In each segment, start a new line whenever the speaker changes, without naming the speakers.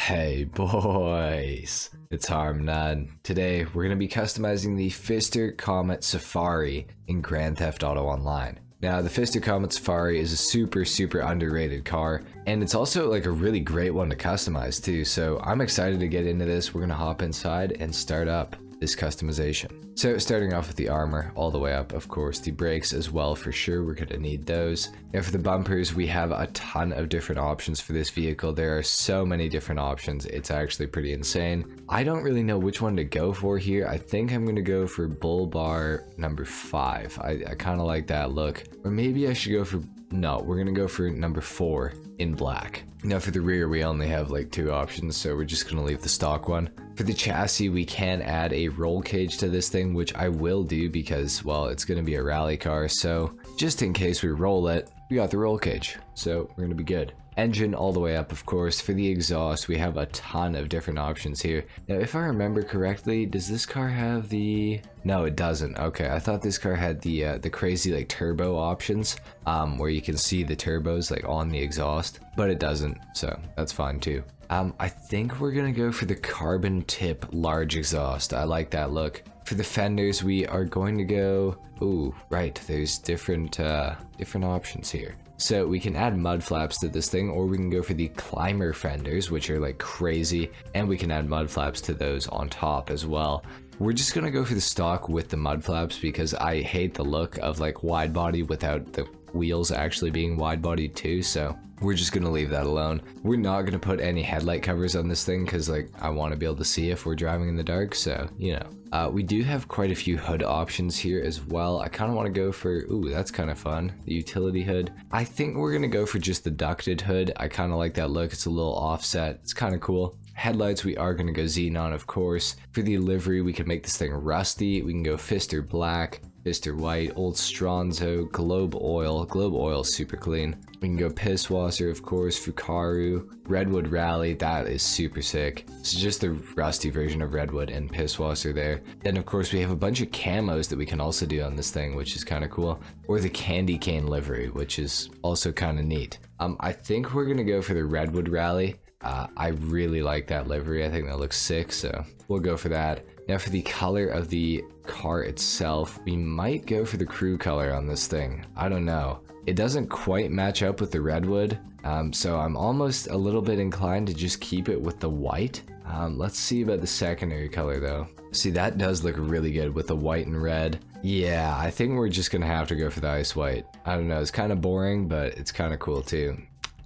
Hey boys, it's HarmNone. Today we're going to be customizing the Pfister Comet Safari in Grand Theft Auto Online. Now the Pfister Comet Safari is a super underrated car, and it's also like a really great one to customize too, so I'm excited to get into this. We're going to hop inside and start up this customization. So starting off with the armor all the way up, of course the brakes as well, for sure we're going to need those. Now for the bumpers, we have a ton of different options for this vehicle. There are so many different options, it's actually pretty insane. I don't really know which one to go for here. I think I'm going to go for bull bar number 5. I kind of like that look, or maybe I should go for, no, we're going to go for number 4 in black. Now for the rear, we only have like 2 options, so we're just going to leave the stock one. For the chassis, we can add a roll cage to this thing, which I will do because, well, it's going to be a rally car, so just in case we roll it, we got the roll cage, so we're going to be good. Engine all the way up, of course. For the exhaust, we have a ton of different options here. Now, if I remember correctly, does this car have the... No, it doesn't. Okay, I thought this car had the crazy like turbo options, where you can see the turbos like on the exhaust, but it doesn't, so that's fine too. I think we're gonna go for the carbon tip large exhaust. I like that look. For the fenders, we are going to go... Ooh, right, there's different options here. So we can add mud flaps to this thing, or we can go for the climber fenders, which are like crazy, and we can add mud flaps to those on top as well. We're just gonna go for the stock with the mud flaps because I hate the look of like wide body without the wheels actually being wide bodied too, so we're just gonna leave that alone. We're not gonna put any headlight covers on this thing because like I want to be able to see if we're driving in the dark, so you know. We do have quite a few hood options here as well. I kind of want to go for, ooh, that's kind of fun, the utility hood. I think we're gonna go for just the ducted hood. I kind of like that look. It's a little offset, it's kind of cool. Headlights, we are going to go xenon, of course. For the livery, we can make this thing rusty. We can go Pfister black, Pfister white, old Stronzo, globe oil. Globe oil is super clean. We can go Pisswasser, of course, Fukaru, Redwood Rally. That is super sick. It's just the rusty version of Redwood and Pisswasser there. Then of course we have a bunch of camos that we can also do on this thing, which is kind of cool. Or the candy cane livery, which is also kind of neat. I think we're going to go for the Redwood Rally. I really like that livery. I think that looks sick, so we'll go for that. Now for the color of the car itself, we might go for the crew color on this thing. I don't know. It doesn't quite match up with the Redwood, so I'm almost a little bit inclined to just keep it with the white. Let's see about the secondary color though. See, that does look really good with the white and red. Yeah, I think we're just gonna have to go for the ice white. I don't know, it's kind of boring, but it's kind of cool too.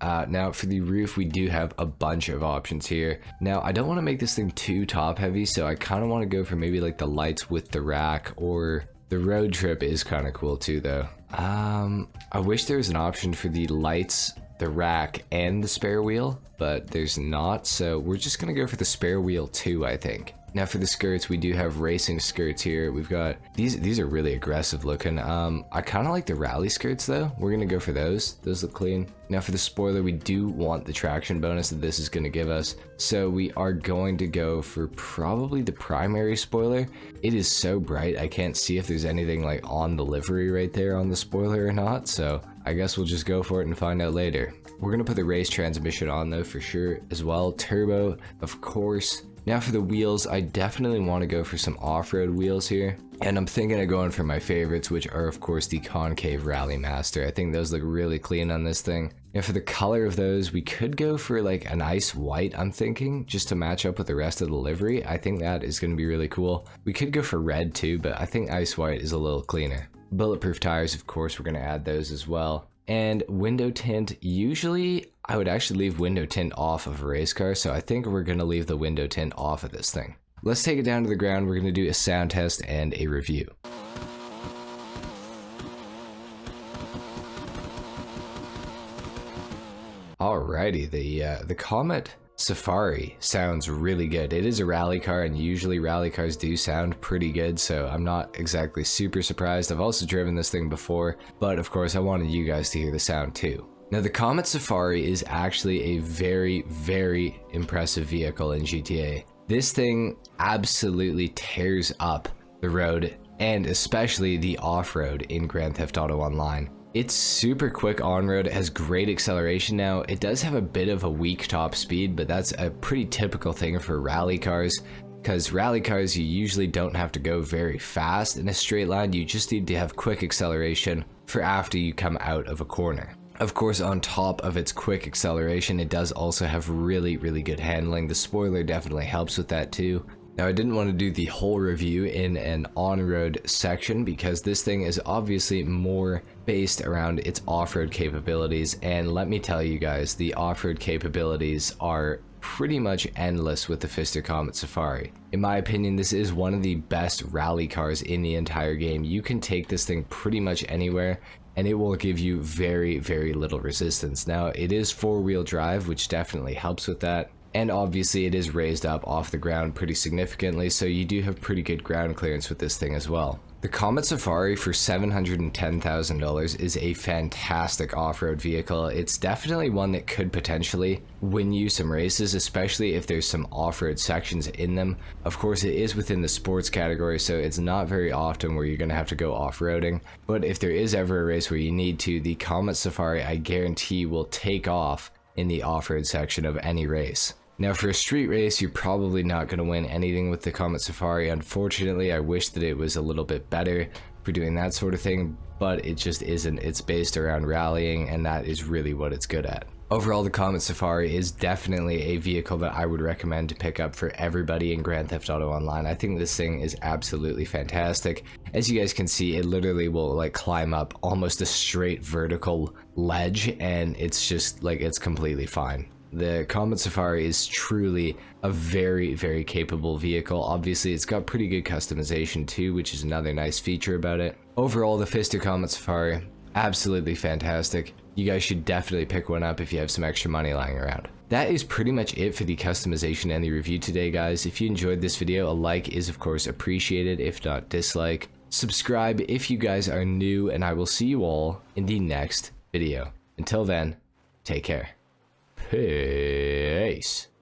Now for the roof, we do have a bunch of options here. Now I don't want to make this thing too top heavy, so I kind of want to go for maybe like the lights with the rack, or the road trip is kind of cool too though. I wish there was an option for the lights, the rack, and the spare wheel, but there's not, so we're just gonna go for the spare wheel too, I think. Now for the skirts, we do have racing skirts here. We've got these are really aggressive looking. I kind of like the rally skirts though. We're gonna go for those look clean. Now for the spoiler, we do want the traction bonus that this is gonna give us, so we are going to go for probably the primary spoiler. It is so bright I can't see if there's anything like on the livery right there on the spoiler or not, so I guess we'll just go for it and find out later. We're gonna put the race transmission on though for sure as well. Turbo, of course. Now for the wheels, I definitely want to go for some off-road wheels here. And I'm thinking of going for my favorites, which are of course the concave Rally Master. I think those look really clean on this thing. Now for the color of those, we could go for like an ice white, I'm thinking, just to match up with the rest of the livery. I think that is going to be really cool. We could go for red too, but I think ice white is a little cleaner. Bulletproof tires, of course, we're going to add those as well. And window tint, usually I would actually leave window tint off of a race car, so I think we're going to leave the window tint off of this thing. Let's take it down to the ground. We're going to do a sound test and a review. Alrighty, the Comet Safari sounds really good. It is a rally car, and usually rally cars do sound pretty good, so I'm not exactly super surprised. I've also driven this thing before, but of course I wanted you guys to hear the sound too. Now the Comet Safari is actually a very impressive vehicle in GTA. This thing absolutely tears up the road, and especially the off-road in Grand Theft Auto Online. It's super quick on-road, it has great acceleration now. It does have a bit of a weak top speed, but that's a pretty typical thing for rally cars, because rally cars you usually don't have to go very fast in a straight line, you just need to have quick acceleration for after you come out of a corner. Of course, on top of its quick acceleration, it does also have really good handling. The spoiler definitely helps with that too. Now, I didn't want to do the whole review in an on-road section because this thing is obviously more based around its off-road capabilities, and let me tell you guys, the off-road capabilities are pretty much endless with the Pfister Comet Safari. In my opinion, this is one of the best rally cars in the entire game. You can take this thing pretty much anywhere, and it will give you very little resistance. Now, it is four-wheel drive, which definitely helps with that. And obviously it is raised up off the ground pretty significantly, so you do have pretty good ground clearance with this thing as well. The Comet Safari for $710,000 is a fantastic off-road vehicle. It's definitely one that could potentially win you some races, especially if there's some off-road sections in them. Of course, it is within the sports category, so it's not very often where you're going to have to go off-roading. But if there is ever a race where you need to, the Comet Safari, I guarantee, will take off in the off-road section of any race. Now, for a street race, you're probably not going to win anything with the Comet Safari. Unfortunately, I wish that it was a little bit better for doing that sort of thing, but it just isn't. It's based around rallying, and that is really what it's good at. Overall, the Comet Safari is definitely a vehicle that I would recommend to pick up for everybody in Grand Theft Auto Online. I think this thing is absolutely fantastic. As you guys can see, it literally will like climb up almost a straight vertical ledge, and it's just like, it's completely fine. The Comet Safari is truly a very capable vehicle. Obviously, it's got pretty good customization too, which is another nice feature about it. Overall, the Pfister Comet Safari, absolutely fantastic. You guys should definitely pick one up if you have some extra money lying around. That is pretty much it for the customization and the review today, guys. If you enjoyed this video, a like is of course appreciated, if not dislike. Subscribe if you guys are new, and I will see you all in the next video. Until then, take care. Peace.